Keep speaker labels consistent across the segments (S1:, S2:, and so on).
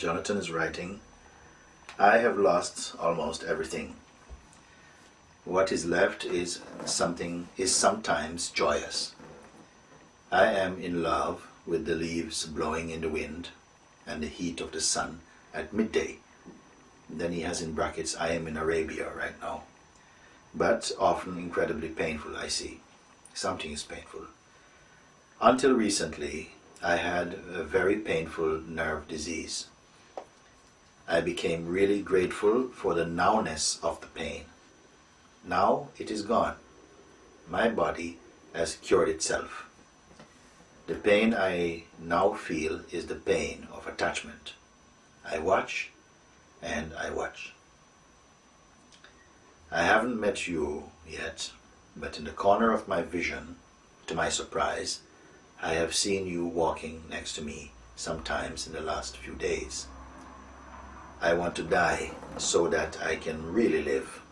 S1: Jonathan is writing, I have lost almost everything. What is left is sometimes joyous. I am in love with the leaves blowing in the wind and the heat of the sun at midday. Then he has in brackets, I am in Arabia right now. But often incredibly painful, I see. Something is painful. Until recently, I had a very painful nerve disease. I became really grateful for the nowness of the pain. Now it is gone. My body has cured itself. The pain I now feel is the pain of attachment. I watch and I watch. I haven't met you yet, but in the corner of my vision, to my surprise, I have seen you walking next to me sometimes in the last few days. I want to die so that I can really live.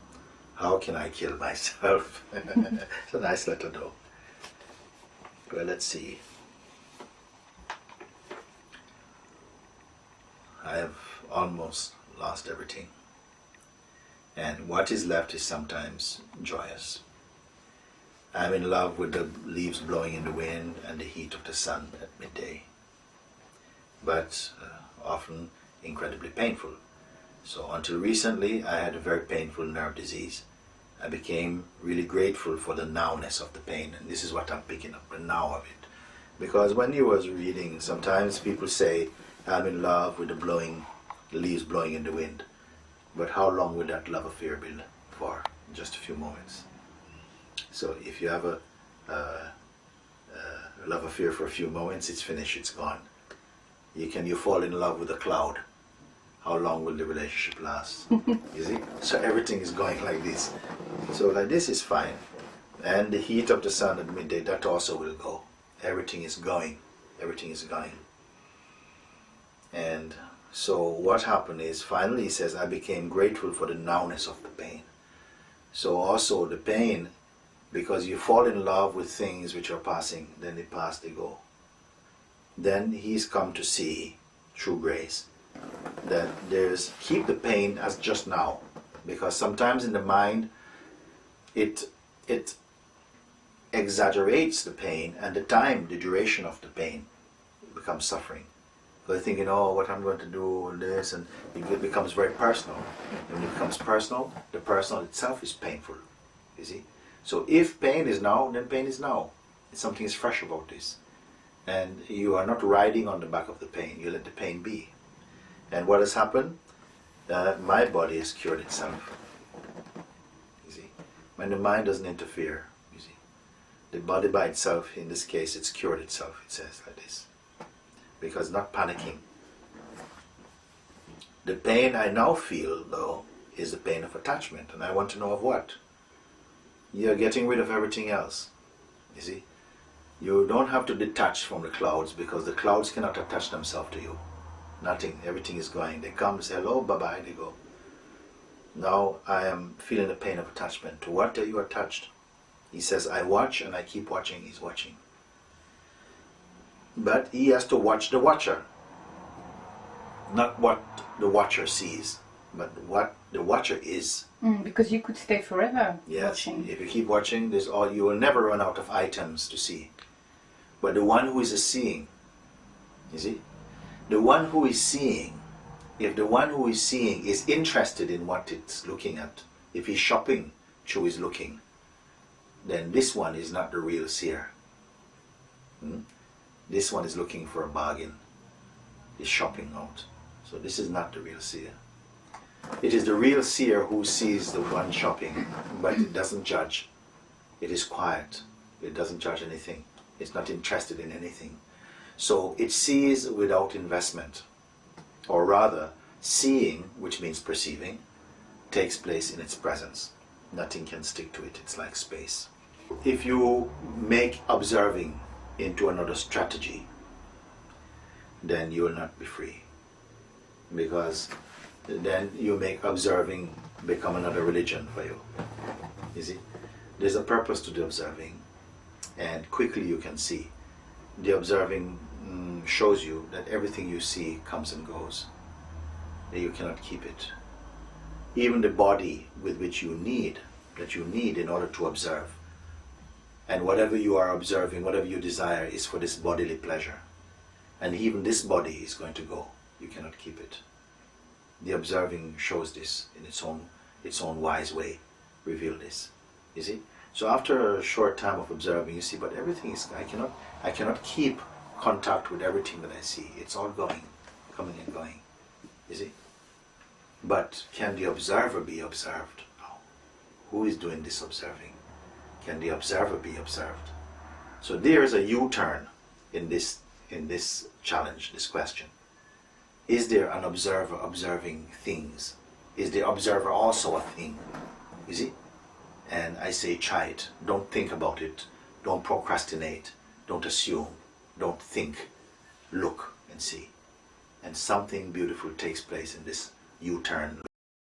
S1: How can I kill myself? It's a nice letter though. Well, let's see. I have almost lost everything. And what is left is sometimes joyous. I'm in love with the leaves blowing in the wind and the heat of the sun at midday. But often incredibly painful. So until recently I had a very painful nerve disease. I became really grateful for the nowness of the pain, and this is what I'm picking up, the now of it. Because when you was reading, sometimes people say, I'm in love with the leaves blowing in the wind. But how long would that love affair be for? Just a few moments. So if you have a love affair for a few moments, it's finished, it's gone. You fall in love with a cloud. How long will the relationship last? You see? So everything is going like this. So like this is fine. And the heat of the sun at midday, that also will go. Everything is going. Everything is going. And so what happened is, finally he says, I became grateful for the nowness of the pain. So also the pain, because you fall in love with things which are passing, then they pass, they go. Then he's come to see, through grace, that keep the pain as just now. Because sometimes in the mind, it exaggerates the pain, and the duration of the pain becomes suffering. So they're thinking, oh, what I'm going to do, and this, and it becomes very personal. And when it becomes personal, the personal itself is painful, you see. So if pain is now, then pain is now. Something is fresh about this. And you are not riding on the back of the pain, you let the pain be. And what has happened? My body has cured itself, you see. When the mind doesn't interfere, you see. The body by itself, in this case, it's cured itself, it says like this. Because not panicking. The pain I now feel, though, is the pain of attachment. And I want to know of what? You're getting rid of everything else. You see? You don't have to detach from the clouds, because the clouds cannot attach themselves to you. Nothing. Everything is going. They come, say hello, bye-bye, they go. Now I am feeling the pain of attachment. To what are you attached? He says, I watch and I keep watching. He's watching. But he has to watch the watcher. Not what the watcher sees, but what the watcher is.
S2: Because you could stay forever watching.
S1: If you keep watching, you will never run out of items to see. But the one who is a seeing, you see, the one who is seeing, if the one who is seeing is interested in what it's looking at, if he's shopping through his looking, then this one is not the real seer. This one is looking for a bargain. He's shopping out. So this is not the real seer. It is the real seer who sees the one shopping, but it doesn't judge. It is quiet. It doesn't judge anything. It's not interested in anything. So it sees without investment. Or rather, seeing, which means perceiving, takes place in its presence. Nothing can stick to it. It's like space. If you make observing into another strategy, then you will not be free. Because then you make observing become another religion for you. You see? There's a purpose to the observing, and quickly you can see. The observing shows you that everything you see comes and goes. then you cannot keep it. Even the body with which you need, that you need in order to observe, and whatever you are observing, whatever you desire, is for this bodily pleasure. And even this body is going to go. You cannot keep it. The observing shows this in its own wise way, reveal this. You see? So after a short time of observing, you see, but everything is, I cannot keep contact with everything that I see. It's all going, coming and going. You see? But can the observer be observed? No. Who is doing this observing? Can the observer be observed? So there is a U-turn in this challenge, this question. Is there an observer observing things? Is the observer also a thing? You see? And I say, try it. Don't think about it. Don't procrastinate. Don't assume. Don't think. Look and see. And something beautiful takes place in this U-turn.